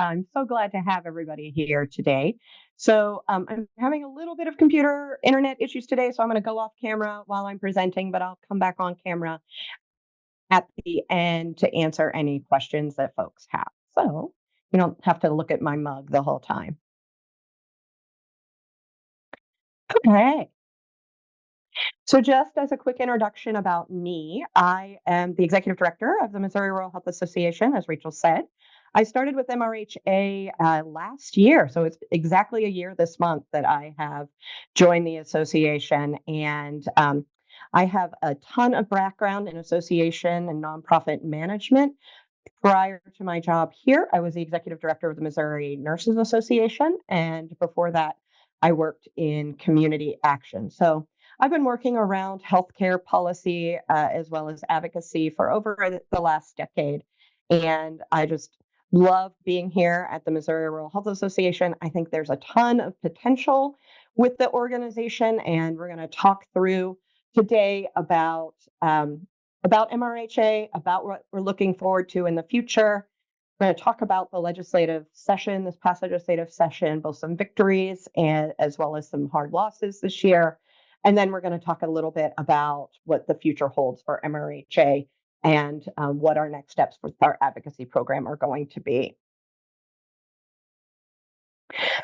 I'm so glad to have everybody here today. I'm having a little bit of computer internet issues today, so I'm going to go off camera while I'm presenting, but I'll come back on camera at the end to answer any questions that folks have. So you don't have to look at my mug the whole time. Okay. So, just as a quick introduction about me, I am the executive director of the Missouri Rural Health Association, as Rachel said. I started with MRHA last year, so it's exactly a year this month that I have joined the association. And I have a ton of background in association and nonprofit management. Prior to my job here, I was the executive director of the Missouri Nurses Association. And before that, I worked in community action. So I've been working around healthcare policy as well as advocacy for over the last decade. And I just love being here at the Missouri Rural Health Association. I think there's a ton of potential with the organization, and we're going to talk through today about MRHA, about what we're looking forward to in the future. We're going to talk about the legislative session, this past legislative session, both some victories and as well as some hard losses this year. And then we're going to talk a little bit about what the future holds for MRHA and what our next steps for our advocacy program are going to be.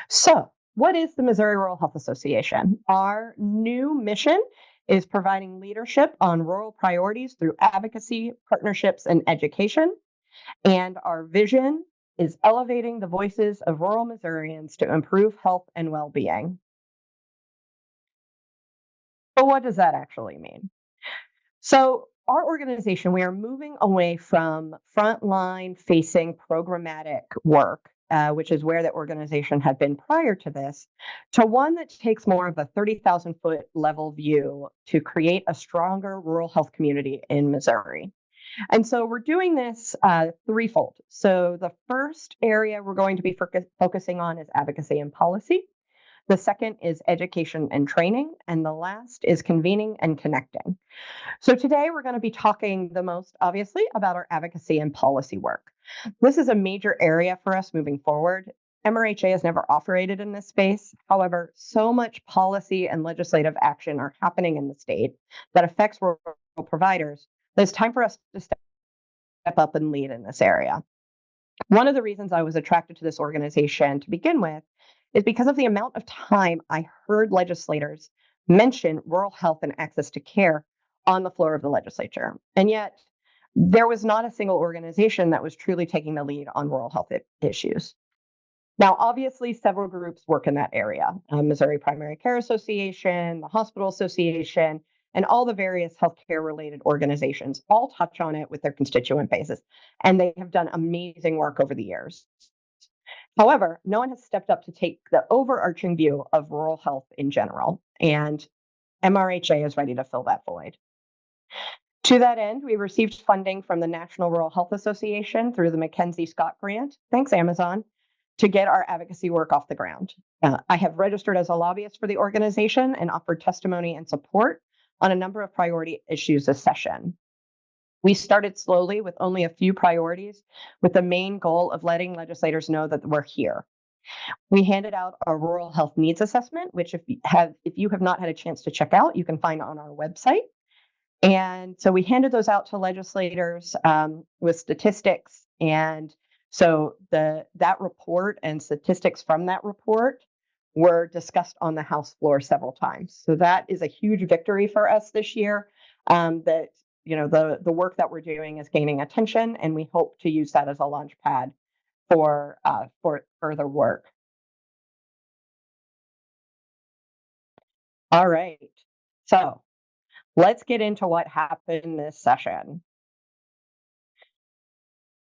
So, what is the Missouri Rural Health Association? Our new mission is providing leadership on rural priorities through advocacy, partnerships, and education. And our vision is elevating the voices of rural Missourians to improve health and well-being. So what does that actually mean? So our organization, we are moving away from frontline facing programmatic work, which is where the organization had been prior to this, to one that takes more of a 30,000 foot level view to create a stronger rural health community in Missouri. And so we're doing this threefold. So the first area we're going to be focusing on is advocacy and policy. The second is education and training. And the last is convening and connecting. So today we're going to be talking the most obviously about our advocacy and policy work. This is a major area for us moving forward. MRHA has never operated in this space. However, so much policy and legislative action are happening in the state that affects rural providers that it's time for us to step up and lead in this area. One of the reasons I was attracted to this organization to begin with is because of the amount of time I heard legislators mention rural health and access to care on the floor of the legislature. And yet, there was not a single organization that was truly taking the lead on rural health issues. Now, obviously, several groups work in that area. Missouri Primary Care Association, the Hospital Association, and all the various healthcare related organizations all touch on it with their constituent bases. And they have done amazing work over the years. However, no one has stepped up to take the overarching view of rural health in general. And MRHA is ready to fill that void. To that end, we received funding from the National Rural Health Association through the Mackenzie Scott Grant. Thanks, Amazon. To get our advocacy work off the ground. I have registered as a lobbyist for the organization and offered testimony and support on a number of priority issues this session. We started slowly with only a few priorities, with the main goal of letting legislators know that we're here. We handed out a rural health needs assessment, which if you have not had a chance to check out, you can find on our website. And so we handed those out to legislators with statistics. And so that report and statistics from that report were discussed on the House floor several times. So that is a huge victory for us this year. That the work that we're doing is gaining attention, and we hope to use that as a launch pad for further work. All right. So let's get into what happened this session.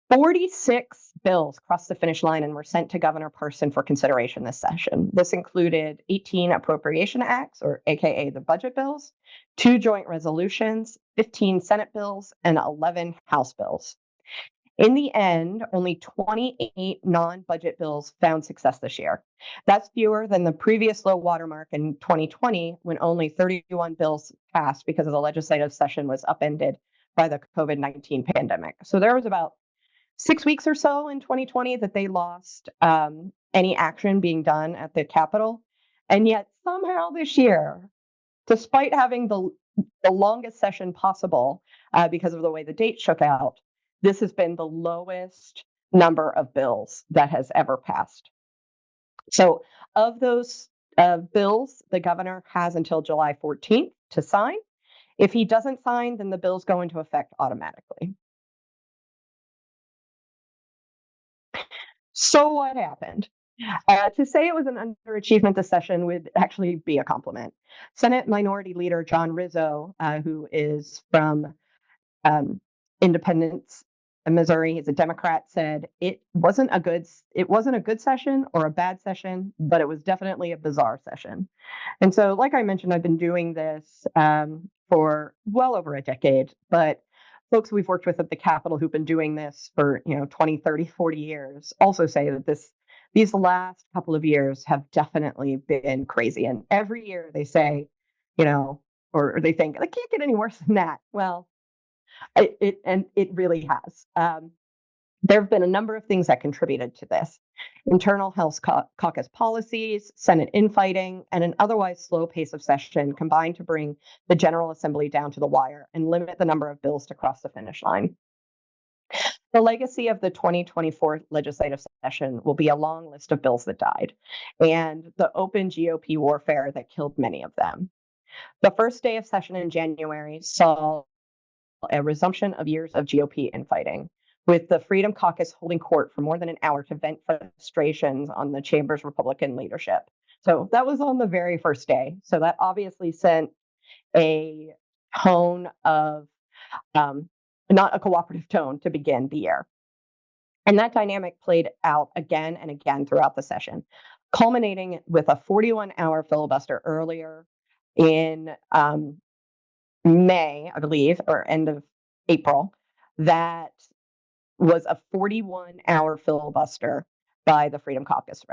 46 bills crossed the finish line and were sent to Governor Parson for consideration this session. This included 18 appropriation acts, or AKA the budget bills, 2 joint resolutions, 15 Senate bills, and 11 House bills. In the end, only 28 non-budget bills found success this year. That's fewer than the previous low watermark in 2020, when only 31 bills passed because of the legislative session was upended by the COVID-19 pandemic. So there was about 6 weeks or so in 2020 that they lost any action being done at the Capitol. And yet somehow this year, despite having the longest session possible because of the way the date shook out, this has been the lowest number of bills that has ever passed. So, of those bills, the governor has until July 14th to sign. If he doesn't sign, then the bills go into effect automatically. So, what happened? To say it was an underachievement this session would actually be a compliment. Senate Minority Leader John Rizzo, who is from Independence, Missouri, he's a Democrat, said it wasn't a good session or a bad session, but it was definitely a bizarre session. And so, like I mentioned, I've been doing this for well over a decade, but folks we've worked with at the Capitol who've been doing this for 20, 30, 40 years also say that these last couple of years have definitely been crazy. And every year they say, or they think it can't get any worse than that. Well, it really has. There have been a number of things that contributed to this: internal House caucus policies, Senate infighting, and an otherwise slow pace of session combined to bring the General Assembly down to the wire and limit the number of bills to cross the finish line. The legacy of the 2024 legislative session will be a long list of bills that died and the open GOP warfare that killed many of them. The first day of session in January saw a resumption of years of GOP infighting, with the Freedom Caucus holding court for more than an hour to vent frustrations on the chamber's Republican leadership. So that was on the very first day. So that obviously sent a tone of not a cooperative tone to begin the year. And that dynamic played out again and again throughout the session, culminating with a 41-hour filibuster earlier in May, I believe, or end of April, that was a 41-hour filibuster by the Freedom Caucus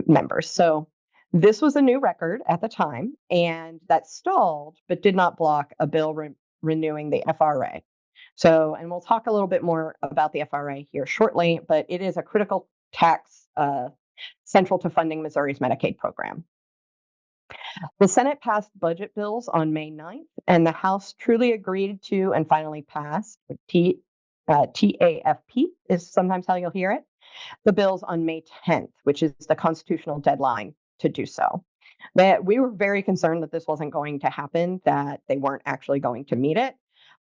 members. So this was a new record at the time, and that stalled, but did not block a bill renewing the FRA. So, and we'll talk a little bit more about the FRA here shortly, but it is a critical tax central to funding Missouri's Medicaid program. The Senate passed budget bills on May 9th, and the House truly agreed to and finally passed TAFP is sometimes how you'll hear it, the bills on May 10th, which is the constitutional deadline to do so. That we were very concerned that this wasn't going to happen, that they weren't actually going to meet it.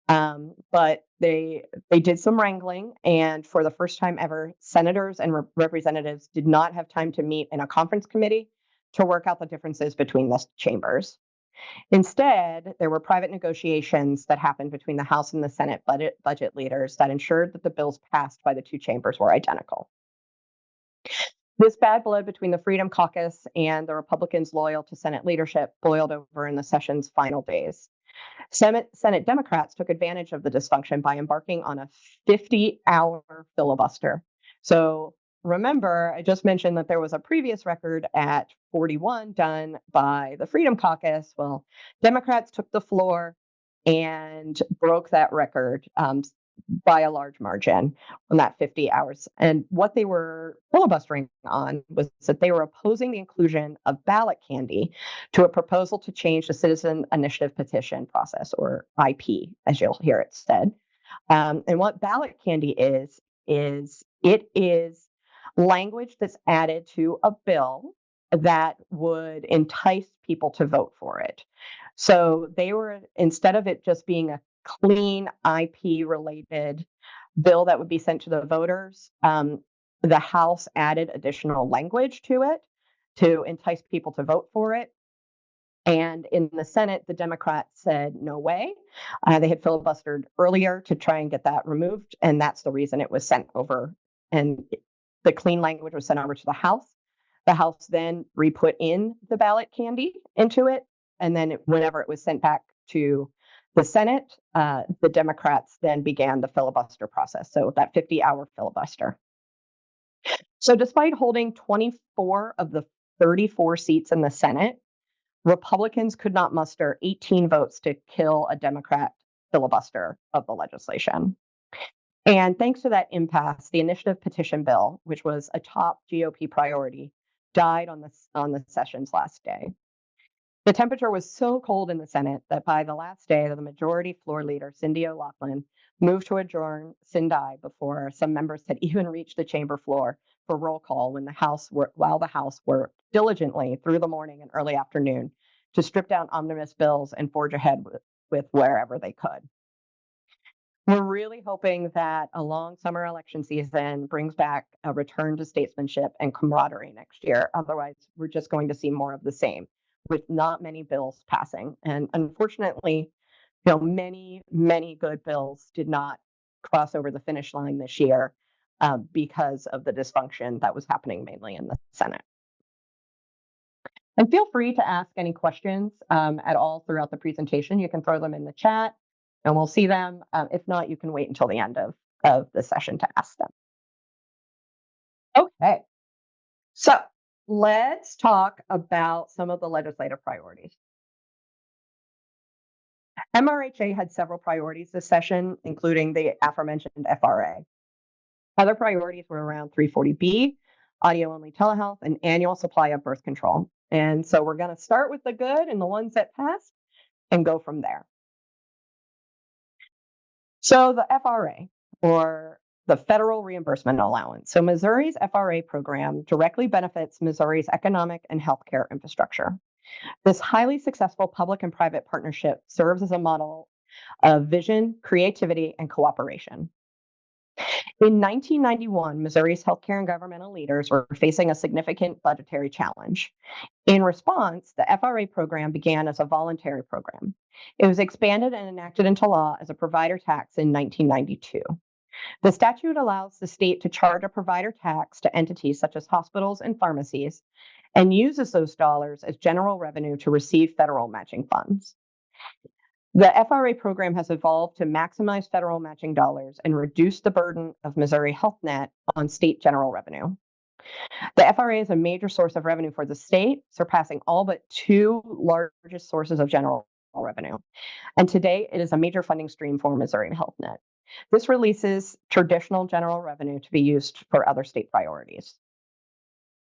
But they did some wrangling, and for the first time ever, senators and representatives did not have time to meet in a conference committee to work out the differences between the chambers. Instead, there were private negotiations that happened between the House and the Senate budget leaders that ensured that the bills passed by the two chambers were identical. This bad blood between the Freedom Caucus and the Republicans loyal to Senate leadership boiled over in the session's final days. Senate Democrats took advantage of the dysfunction by embarking on a 50-hour filibuster. So remember, I just mentioned that there was a previous record at 41 done by the Freedom Caucus. Well, Democrats took the floor and broke that record by a large margin on that 50 hours. And what they were filibustering on was that they were opposing the inclusion of ballot candy to a proposal to change the Citizen Initiative Petition process, or IP, as you'll hear it said. And what ballot candy is it is language that's added to a bill that would entice people to vote for it. So they were, instead of it just being a clean IP related bill that would be sent to the voters, the House added additional language to it to entice people to vote for it. And in the Senate, the Democrats said, no way. They had filibustered earlier to try and get that removed. And that's the reason it was sent over. And the clean language was sent over to the House. The House then re-put in the ballot candy into it. And then whenever it was sent back to the Senate, the Democrats then began the filibuster process. So that 50-hour filibuster. So despite holding 24 of the 34 seats in the Senate, Republicans could not muster 18 votes to kill a Democrat filibuster of the legislation. And thanks to that impasse, the initiative petition bill, which was a top GOP priority, died on the session's last day. The temperature was so cold in the Senate that by the last day, the majority floor leader, Cindy O'Loughlin, moved to adjourn sine die before some members had even reached the chamber floor for roll call while the House worked diligently through the morning and early afternoon to strip down omnibus bills and forge ahead with wherever they could. We're really hoping that a long summer election season brings back a return to statesmanship and camaraderie next year. Otherwise, we're just going to see more of the same with not many bills passing. And unfortunately, many good bills did not cross over the finish line this year because of the dysfunction that was happening mainly in the Senate. And feel free to ask any questions at all throughout the presentation. You can throw them in the chat and we'll see them. If not, you can wait until the end of the session to ask them. Okay, so let's talk about some of the legislative priorities. MRHA had several priorities this session, including the aforementioned FRA. Other priorities were around 340B, audio-only telehealth, and annual supply of birth control. And so we're going to start with the good and the ones that passed and go from there. So the FRA, or the Federal Reimbursement Allowance. So Missouri's FRA program directly benefits Missouri's economic and healthcare infrastructure. This highly successful public and private partnership serves as a model of vision, creativity, and cooperation. In 1991, Missouri's healthcare and governmental leaders were facing a significant budgetary challenge. In response, the FRA program began as a voluntary program. It was expanded and enacted into law as a provider tax in 1992. The statute allows the state to charge a provider tax to entities such as hospitals and pharmacies and uses those dollars as general revenue to receive federal matching funds. The FRA program has evolved to maximize federal matching dollars and reduce the burden of Missouri Health Net on state general revenue. The FRA is a major source of revenue for the state, surpassing all but two largest sources of general revenue. And today, it is a major funding stream for Missouri Health Net. This releases traditional general revenue to be used for other state priorities.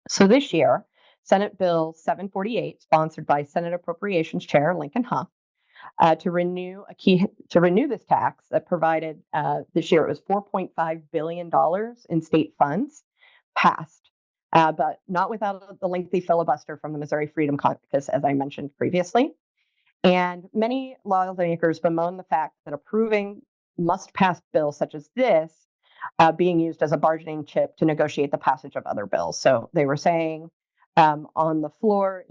So this year, Senate Bill 748, sponsored by Senate Appropriations Chair Lincoln Hough, to renew this tax that provided this year it was $4.5 billion in state funds, passed, but not without the lengthy filibuster from the Missouri Freedom Caucus, as I mentioned previously. And many lawmakers bemoan the fact that approving must-pass bills such as this being used as a bargaining chip to negotiate the passage of other bills. So they were saying on the floor,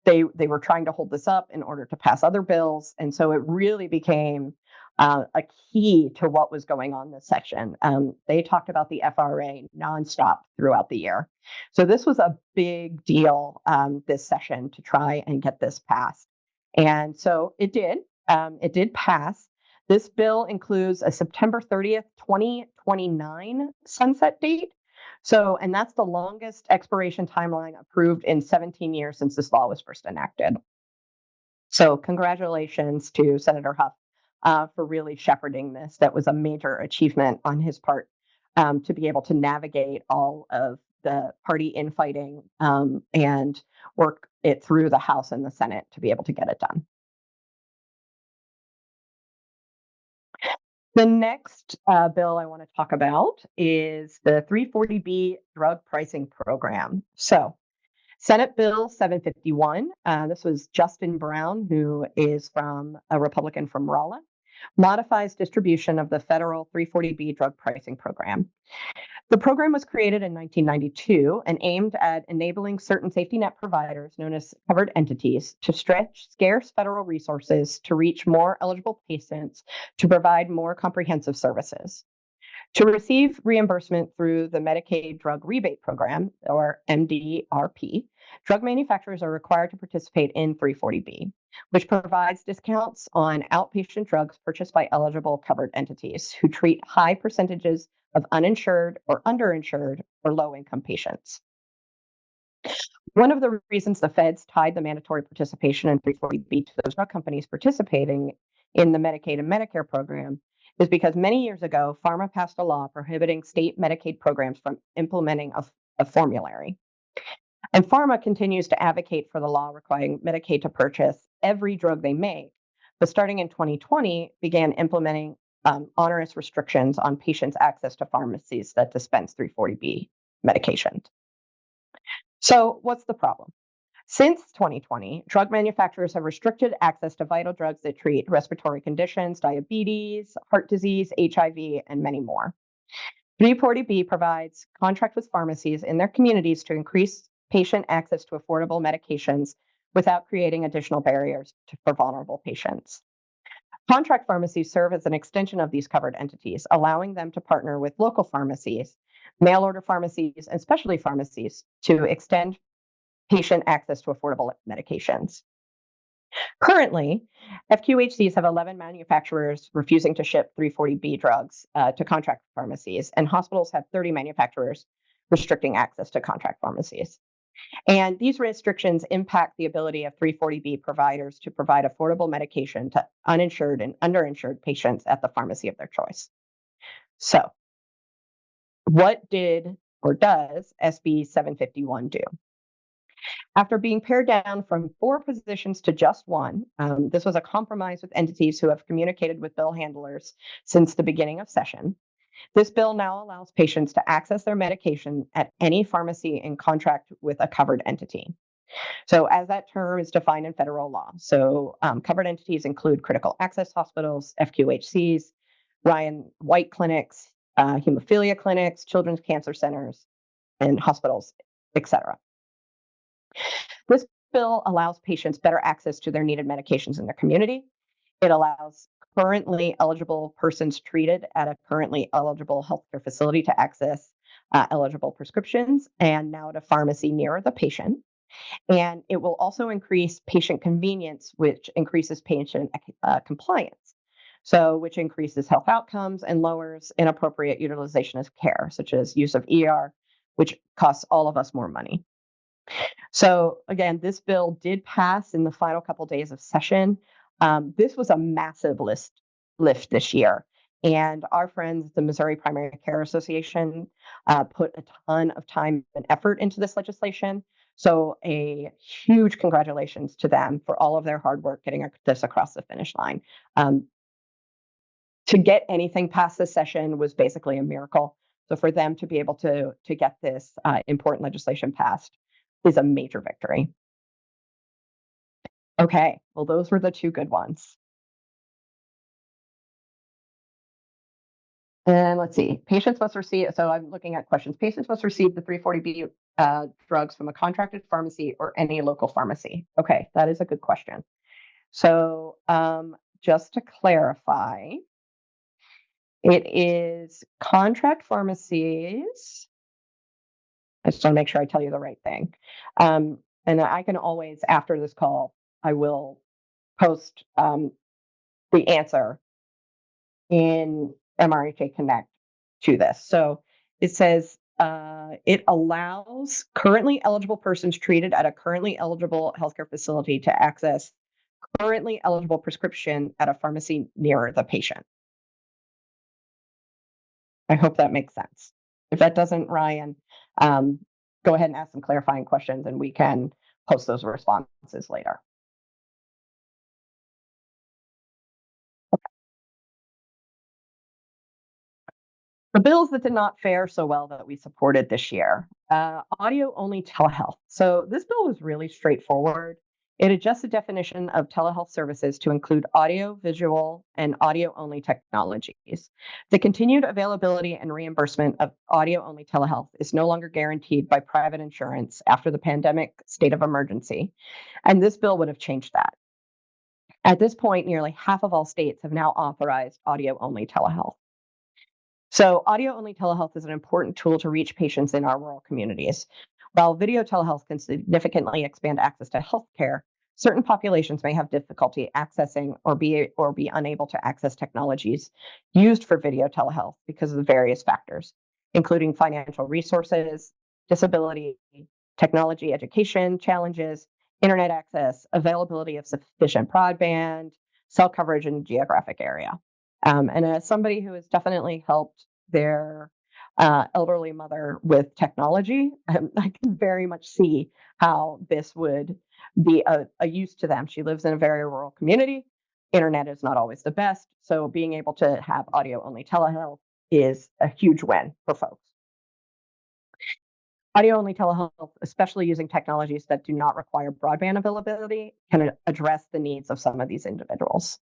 they were trying to hold this up in order to pass other bills. And so it really became a key to what was going on this section. They talked about the FRA nonstop throughout the year. So this was a big deal this session to try and get this passed. And so it did. It did pass. This bill includes a September 30th, 2029 sunset date. So, and that's the longest expiration timeline approved in 17 years since this law was first enacted. So congratulations to Senator Hough for really shepherding this. That was a major achievement on his part to be able to navigate all of the party infighting and work it through the House and the Senate to be able to get it done. The next bill I want to talk about is the 340B drug pricing program. So Senate Bill 751, this was Justin Brown, who is a Republican from Rolla, modifies distribution of the federal 340B drug pricing program. The program was created in 1992 and aimed at enabling certain safety net providers, known as covered entities, to stretch scarce federal resources to reach more eligible patients to provide more comprehensive services. To receive reimbursement through the Medicaid Drug Rebate Program, or MDRP, drug manufacturers are required to participate in 340B, which provides discounts on outpatient drugs purchased by eligible covered entities who treat high percentages of uninsured or underinsured or low-income patients. One of the reasons the feds tied the mandatory participation in 340B to those drug companies participating in the Medicaid and Medicare program is because many years ago, pharma passed a law prohibiting state Medicaid programs from implementing a formulary. And pharma continues to advocate for the law requiring Medicaid to purchase every drug they make, but starting in 2020, began implementing onerous restrictions on patients' access to pharmacies that dispense 340B medications. So, what's the problem? Since 2020, drug manufacturers have restricted access to vital drugs that treat respiratory conditions, diabetes, heart disease, HIV, and many more. 340B provides contract with pharmacies in their communities to increase patient access to affordable medications without creating additional barriers for vulnerable patients. Contract pharmacies serve as an extension of these covered entities, allowing them to partner with local pharmacies, mail order pharmacies, and specialty pharmacies to extend patient access to affordable medications. Currently, FQHCs have 11 manufacturers refusing to ship 340B drugs to contract pharmacies, and hospitals have 30 manufacturers restricting access to contract pharmacies. And these restrictions impact the ability of 340B providers to provide affordable medication to uninsured and underinsured patients at the pharmacy of their choice. So, what did or does SB 751 do? After being pared down from 4 positions to just 1, this was a compromise with entities who have communicated with bill handlers since the beginning of session. This bill now allows patients to access their medication at any pharmacy in contract with a covered entity. So, as that term is defined in federal law, covered entities include critical access hospitals, FQHCs, Ryan White clinics, hemophilia clinics, children's cancer centers, and hospitals, etc. This bill allows patients better access to their needed medications in their community. It allows currently eligible persons treated at a currently eligible healthcare facility to access eligible prescriptions and now at a pharmacy nearer the patient. And it will also increase patient convenience, which increases patient compliance. So, which increases health outcomes and lowers inappropriate utilization of care, such as use of ER, which costs all of us more money. So again, this bill did pass in the final couple days of session. This was a massive lift this year. And our friends at the Missouri Primary Care Association put a ton of time and effort into this legislation. So a huge congratulations to them for all of their hard work getting this across the finish line. To get anything past this session was basically a miracle. So for them to be able to get this important legislation passed is a major victory. Okay, well, those were the 2 good ones. And let's see, patients must receive, so I'm looking at questions. Patients must receive the 340B drugs from a contracted pharmacy or any local pharmacy. Okay, that is a good question. So just to clarify, it is contract pharmacies. I just want to make sure I tell you the right thing. And I can always, after this call, I will post the answer in MRHA Connect to this. So it says it allows currently eligible persons treated at a currently eligible healthcare facility to access currently eligible prescription at a pharmacy nearer the patient. I hope that makes sense. If that doesn't, Ryan, go ahead and ask some clarifying questions and we can post those responses later. The bills that did not fare so well that we supported this year, audio-only telehealth. So this bill was really straightforward. It adjusts the definition of telehealth services to include audio, visual, and audio-only technologies. The continued availability and reimbursement of audio-only telehealth is no longer guaranteed by private insurance after the pandemic state of emergency, and this bill would have changed that. At this point, nearly half of all states have now authorized audio-only telehealth. So, audio only telehealth is an important tool to reach patients in our rural communities. While video telehealth can significantly expand access to healthcare, certain populations may have difficulty accessing or be unable to access technologies used for video telehealth because of various factors, including financial resources, disability, technology education challenges, internet access, availability of sufficient broadband, cell coverage in geographic area. And as somebody who has definitely helped their elderly mother with technology, I can very much see how this would be a use to them. She lives in a very rural community. Internet is not always the best. So being able to have audio only telehealth is a huge win for folks. Audio only telehealth, especially using technologies that do not require broadband availability, can address the needs of some of these individuals.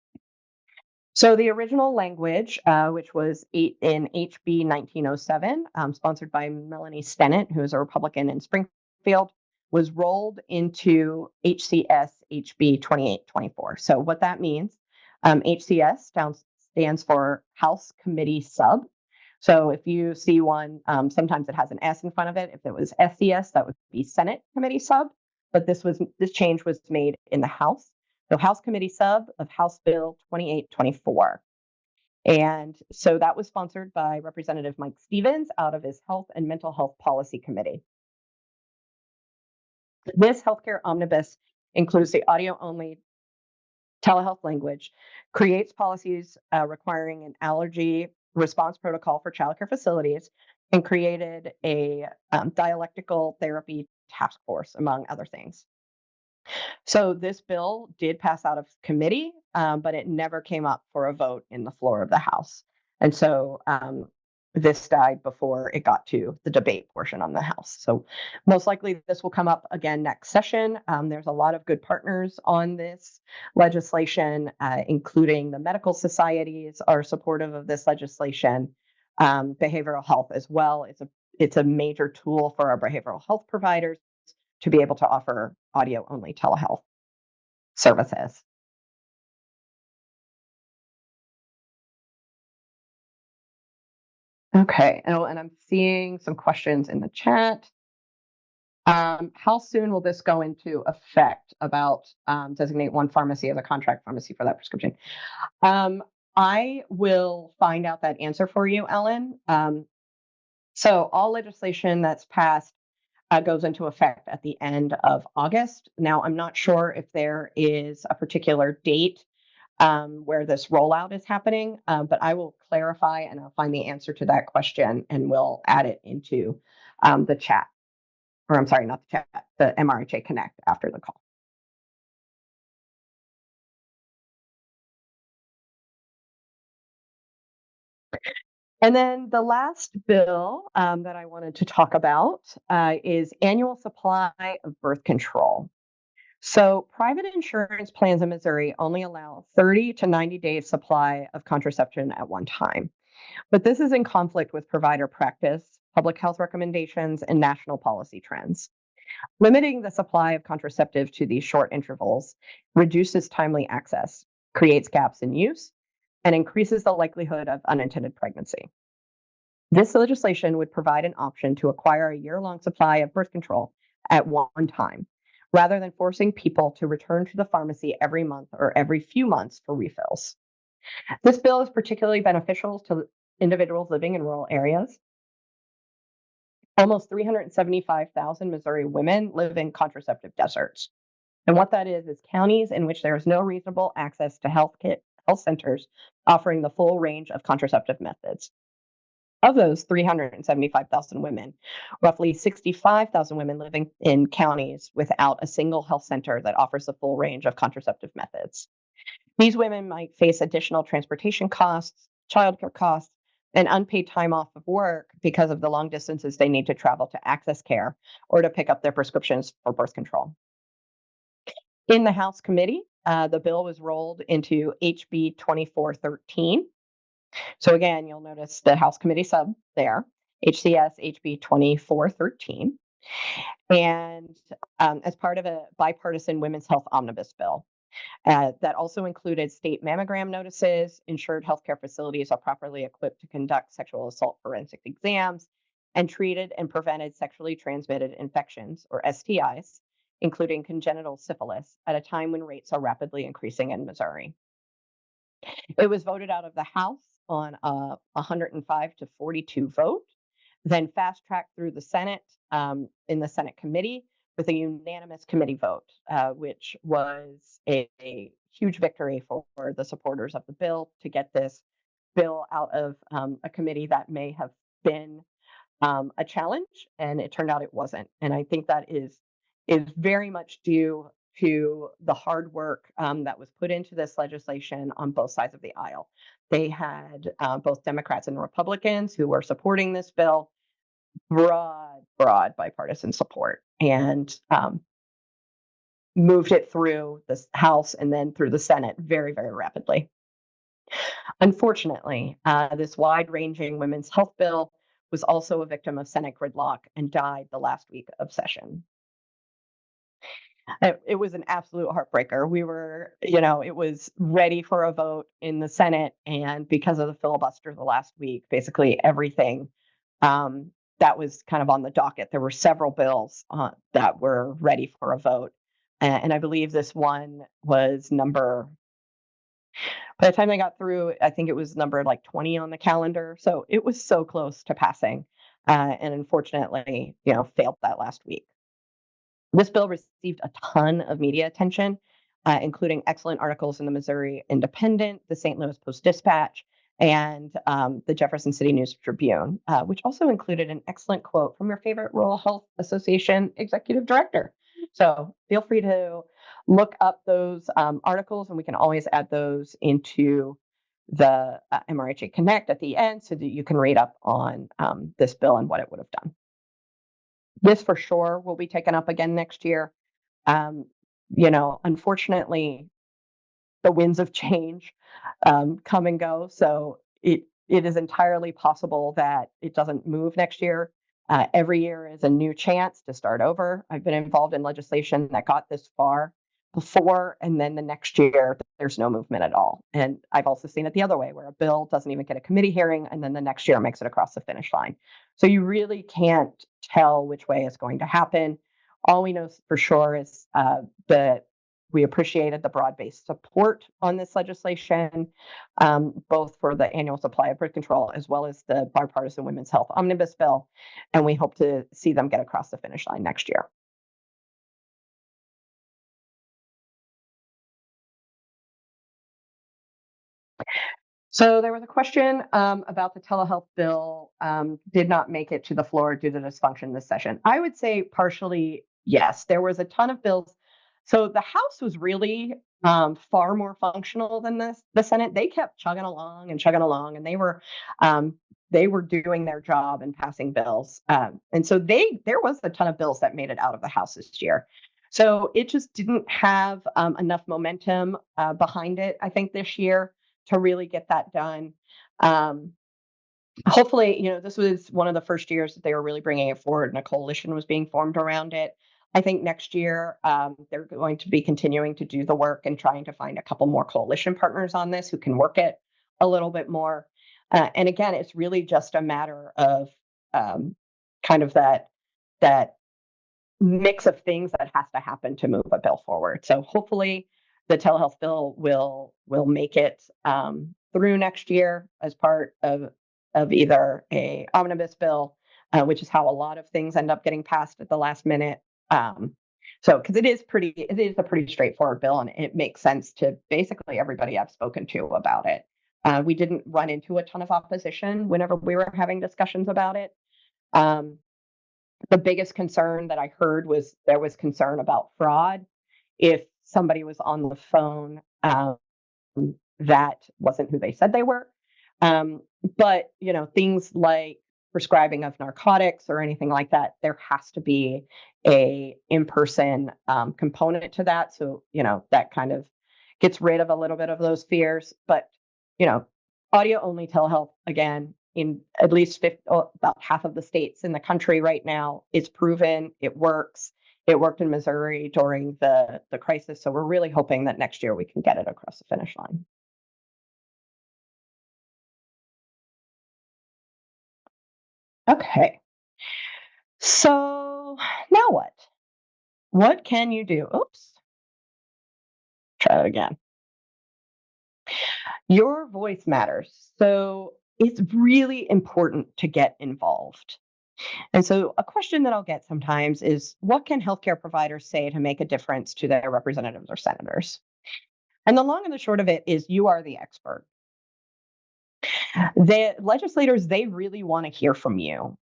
So the original language, which was in HB 1907, sponsored by Melanie Stennett, who is a Republican in Springfield, was rolled into HCS HB 2824. So what that means, HCS stands for House Committee Sub. So if you see one, sometimes it has an S in front of it. If it was SCS, that would be Senate Committee Sub. But this change was made in the House. So House Committee Sub of House Bill 2824. And so that was sponsored by Representative Mike Stevens out of his Health and Mental Health Policy Committee. This healthcare omnibus includes the audio only telehealth language, creates policies requiring an allergy response protocol for childcare facilities, and created a dialectical therapy task force, among other things. So this bill did pass out of committee, but it never came up for a vote in the floor of the House. And so this died before it got to the debate portion on the House. So most likely this will come up again next session. There's a lot of good partners on this legislation, including the medical societies are supportive of this legislation. Behavioral health as well. It's a major tool for our behavioral health providers to be able to offer audio only telehealth services. Okay, and I'm seeing some questions in the chat. How soon will this go into effect about designate one pharmacy as a contract pharmacy for that prescription? I will find out that answer for you, Ellen. So all legislation that's passed goes into effect at the end of August. Now, I'm not sure if there is a particular date where this rollout is happening, but I will clarify and I'll find the answer to that question and we'll add it into the chat. Or I'm sorry, not the chat, the MRHA Connect after the call. And then the last bill that I wanted to talk about is annual supply of birth control. So, private insurance plans in Missouri only allow 30 to 90 days supply of contraception at one time. But this is in conflict with provider practice, public health recommendations, and national policy trends. Limiting the supply of contraceptive to these short intervals reduces timely access, creates gaps in use, and increases the likelihood of unintended pregnancy. This legislation would provide an option to acquire a year-long supply of birth control at one time, rather than forcing people to return to the pharmacy every month or every few months for refills. This bill is particularly beneficial to individuals living in rural areas. Almost 375,000 Missouri women live in contraceptive deserts. And what that is counties in which there is no reasonable access to health centers offering the full range of contraceptive methods. Of those 375,000 women, roughly 65,000 women living in counties without a single health center that offers the full range of contraceptive methods. These women might face additional transportation costs, childcare costs, and unpaid time off of work because of the long distances they need to travel to access care or to pick up their prescriptions for birth control. In the House committee, the bill was rolled into HB 2413. So again, you'll notice the House committee sub there, HCS HB 2413, and as part of a bipartisan women's health omnibus bill. That also included state mammogram notices, ensured healthcare facilities are properly equipped to conduct sexual assault forensic exams, and treated and prevented sexually transmitted infections, or STIs, including congenital syphilis, at a time when rates are rapidly increasing in Missouri. It was voted out of the House on a 105 to 42 vote, then fast tracked through the Senate in the Senate committee with a unanimous committee vote, which was a huge victory for the supporters of the bill to get this bill out of a committee that may have been a challenge, and it turned out it wasn't. And I think that is very much due to the hard work that was put into this legislation on both sides of the aisle. They had both Democrats and Republicans who were supporting this bill, broad bipartisan support, and moved it through the House and then through the Senate very, very rapidly. Unfortunately, this wide ranging women's health bill was also a victim of Senate gridlock and died the last week of session. It was an absolute heartbreaker. We were, it was ready for a vote in the Senate. And because of the filibuster the last week, basically everything that was kind of on the docket, there were several bills that were ready for a vote. And I believe this one was by the time they got through, I think it was number like 20 on the calendar. So it was so close to passing. And unfortunately, failed that last week. This bill received a ton of media attention, including excellent articles in the Missouri Independent, the St. Louis Post-Dispatch, and the Jefferson City News Tribune, which also included an excellent quote from your favorite Rural Health Association executive director. So feel free to look up those articles, and we can always add those into the MRHA Connect at the end so that you can read up on this bill and what it would have done. This for sure will be taken up again next year. Um, Unfortunately, the winds of change come and go. So it is entirely possible that it doesn't move next year. Every year is a new chance to start over. I've been involved in legislation that got this far before, and then the next year there's no movement at all. And I've also seen it the other way, where a bill doesn't even get a committee hearing, and then the next year makes it across the finish line. So you really can't tell which way is going to happen. All we know for sure is that we appreciated the broad-based support on this legislation, both for the annual supply of birth control as well as the bipartisan women's health omnibus bill, and we hope to see them get across the finish line next year. So there was a question about the telehealth bill did not make it to the floor due to dysfunction this session. I would say partially yes. There was a ton of bills. So the House was really far more functional than the Senate. They kept chugging along, and they were doing their job and passing bills. And so there was a ton of bills that made it out of the House this year. So it just didn't have enough momentum behind it, I think, this year to really get that done. Um, Hopefully, this was one of the first years that they were really bringing it forward and a coalition was being formed around it. I think next year they're going to be continuing to do the work and trying to find a couple more coalition partners on this who can work it a little bit more. And again, it's really just a matter of kind of that mix of things that has to happen to move a bill forward. So hopefully the telehealth bill will make it through next year as part of either a omnibus bill, which is how a lot of things end up getting passed at the last minute. So because it is a pretty straightforward bill, and it makes sense to basically everybody I've spoken to about it. We didn't run into a ton of opposition whenever we were having discussions about it. The biggest concern that I heard was there was concern about fraud. If somebody was on the phone, that wasn't who they said they were. But things like prescribing of narcotics or anything like that, there has to be a in-person component to that. So that kind of gets rid of a little bit of those fears. But audio only telehealth, again, in at least about half of the states in the country right now, it's proven it works. It worked in Missouri during the crisis. So we're really hoping that next year we can get it across the finish line. Okay. So now what? What can you do? Oops. Try that again. Your voice matters. So it's really important to get involved. And so a question that I'll get sometimes is, what can healthcare providers say to make a difference to their representatives or senators? And the long and the short of it is, you are the expert. The legislators, they really want to hear from you.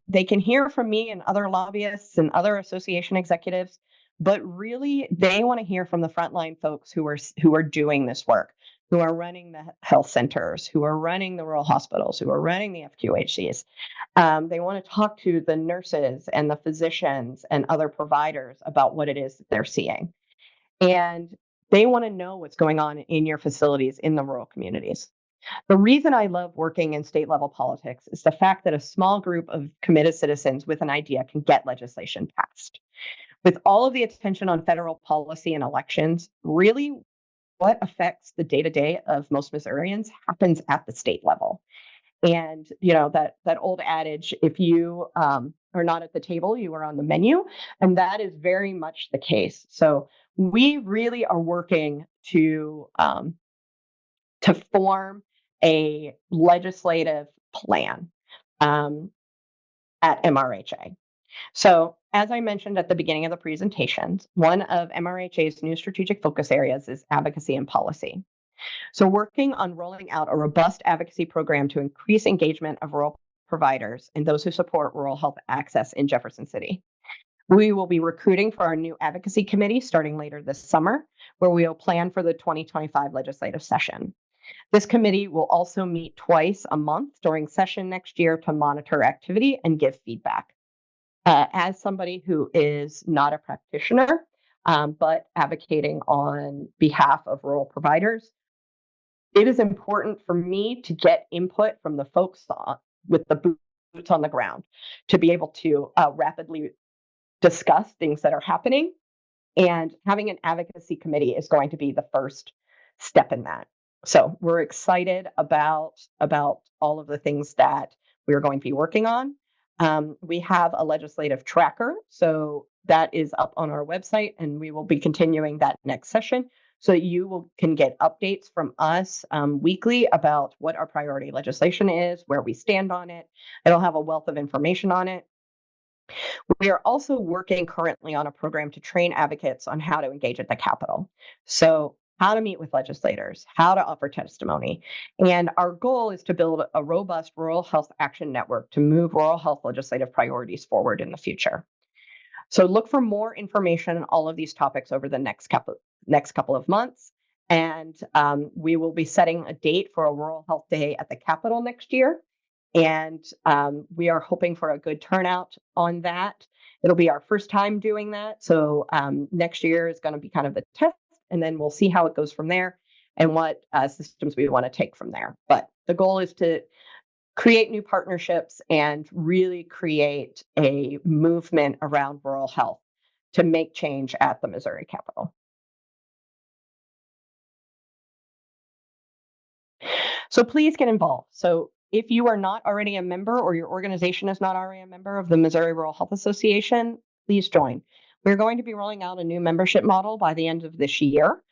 They can hear from me and other lobbyists and other association executives, but really they want to hear from the frontline folks who are doing this work, who are running the health centers, who are running the rural hospitals, who are running the FQHCs. They want to talk to the nurses and the physicians and other providers about what it is that they're seeing. And they want to know what's going on in your facilities in the rural communities. The reason I love working in state level politics is the fact that a small group of committed citizens with an idea can get legislation passed. With all of the attention on federal policy and elections, really what affects the day to day of most Missourians happens at the state level. And that old adage, if you are not at the table, you are on the menu, and that is very much the case. So we really are working to form a legislative plan um, at MRHA. So, as I mentioned at the beginning of the presentations, one of MRHA's new strategic focus areas is advocacy and policy. So, working on rolling out a robust advocacy program to increase engagement of rural providers and those who support rural health access in Jefferson City. We will be recruiting for our new advocacy committee starting later this summer, where we will plan for the 2025 legislative session. This committee will also meet twice a month during session next year to monitor activity and give feedback. As somebody who is not a practitioner, but advocating on behalf of rural providers, it is important for me to get input from the folks with the boots on the ground to be able to rapidly discuss things that are happening. And having an advocacy committee is going to be the first step in that. So we're excited about all of the things that we're going to be working on. We have a legislative tracker, so that is up on our website, and we will be continuing that next session. So that can get updates from us weekly about what our priority legislation is, where we stand on it. It'll have a wealth of information on it. We are also working currently on a program to train advocates on how to engage at the Capitol. So, how to meet with legislators, how to offer testimony. And our goal is to build a robust rural health action network to move rural health legislative priorities forward in the future. So, look for more information on all of these topics over the next couple of months. And we will be setting a date for a Rural Health Day at the Capitol next year. And we are hoping for a good turnout on that. It'll be our first time doing that. So next year is going to be kind of the test, and then we'll see how it goes from there and what systems we want to take from there. But the goal is to create new partnerships and really create a movement around rural health to make change at the Missouri Capitol. So please get involved. So if you are not already a member or your organization is not already a member of the Missouri Rural Health Association, please join. We're going to be rolling out a new membership model by the end of this year.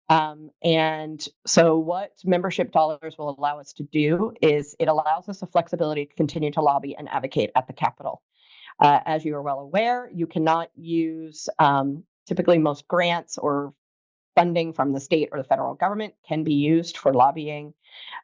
And so, what membership dollars will allow us to do is it allows us the flexibility to continue to lobby and advocate at the Capitol. As you are well aware, you cannot use typically most grants or funding from the state or the federal government can be used for lobbying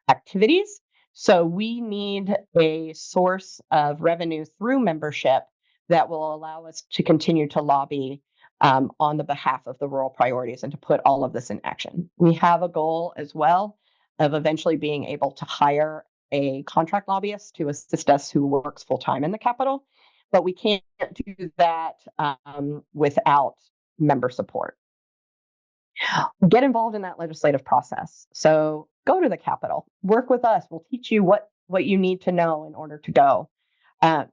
activities. So we need a source of revenue through membership that will allow us to continue to lobby on the behalf of the rural priorities and to put all of this in action. We have a goal as well of eventually being able to hire a contract lobbyist to assist us who works full time in the Capitol, but we can't do that without member support. Get involved in that legislative process. So go to the Capitol, work with us. We'll teach you what you need to know in order to go.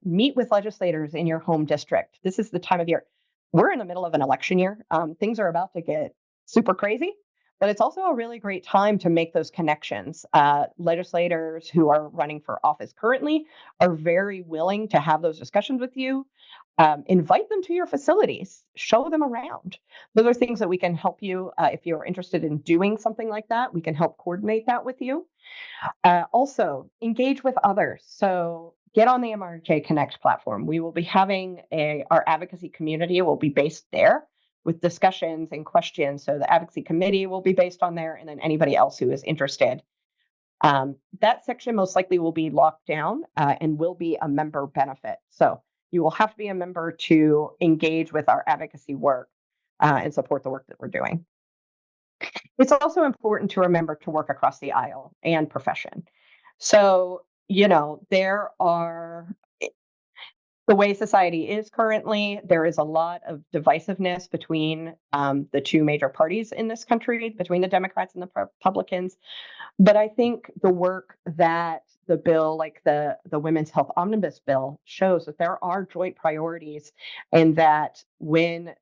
Meet with legislators in your home district. This is the time of year. We're in the middle of an election year. Things are about to get super crazy, but it's also a really great time to make those connections. Legislators who are running for office currently are very willing to have those discussions with you. Invite them to your facilities, show them around. Those are things that we can help you. If you're interested in doing something like that, we can help coordinate that with you. Also, engage with others. So get on the MRHA Connect platform. We will be having our advocacy community will be based there with discussions and questions. So the advocacy committee will be based on there, and then anybody else who is interested That section most likely will be locked down and will be a member benefit. So you will have to be a member to engage with our advocacy work and support the work that we're doing. It's also important to remember to work across the aisle and profession. So, there are the way society is currently, there is a lot of divisiveness between the two major parties in this country, between the Democrats and the Republicans. But I think the work that the bill, like the Women's Health Omnibus bill, shows that there are joint priorities, and that when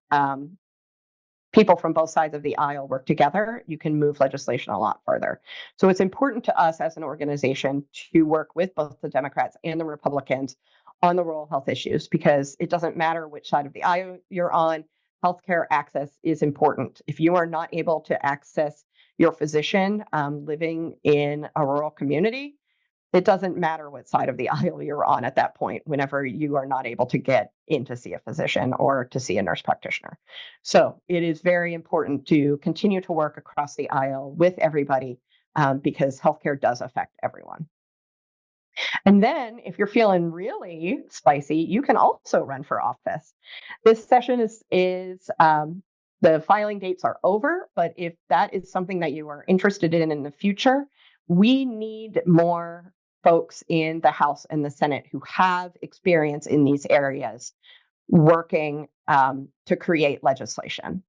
people from both sides of the aisle work together, you can move legislation a lot further. So it's important to us as an organization to work with both the Democrats and the Republicans on the rural health issues, because it doesn't matter which side of the aisle you're on, healthcare access is important. If you are not able to access your physician living in a rural community, it doesn't matter what side of the aisle you're on at that point, whenever you are not able to get in to see a physician or to see a nurse practitioner. So it is very important to continue to work across the aisle with everybody because healthcare does affect everyone. And then if you're feeling really spicy, you can also run for office. This session is the filing dates are over, but if that is something that you are interested in the future, we need more folks in the House and the Senate who have experience in these areas working to create legislation.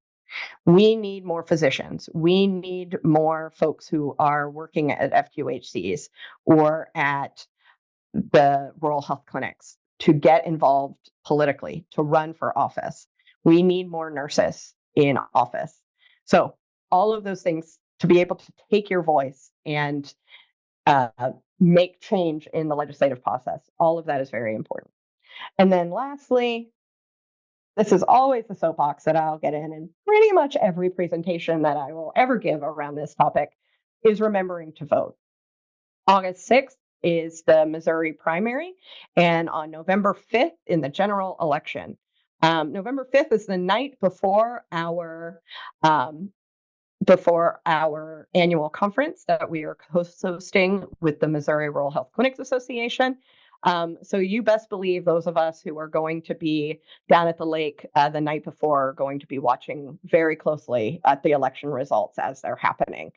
We need more physicians. We need more folks who are working at FQHCs or at the rural health clinics to get involved politically, to run for office. We need more nurses in office. So, all of those things to be able to take your voice and uh, make change in the legislative process, all of that is very important. And then, lastly, this is always the soapbox that I'll get in pretty much every presentation that I will ever give around this topic, is remembering to vote. August 6th is the Missouri primary, and on November 5th in the general election. November 5th is the night um, before our annual conference that we are hosting with the Missouri Rural Health Clinics Association. So you best believe those of us who are going to be down at the lake the night before are going to be watching very closely at the election results as they're happening.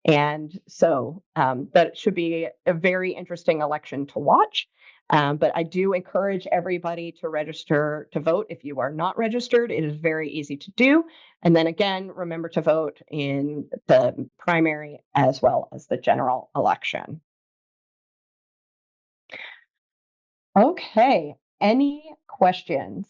And so that should be a very interesting election to watch. But I do encourage everybody to register to vote. If you are not registered, it is very easy to do. And then again, remember to vote in the primary as well as the general election. Okay, any questions?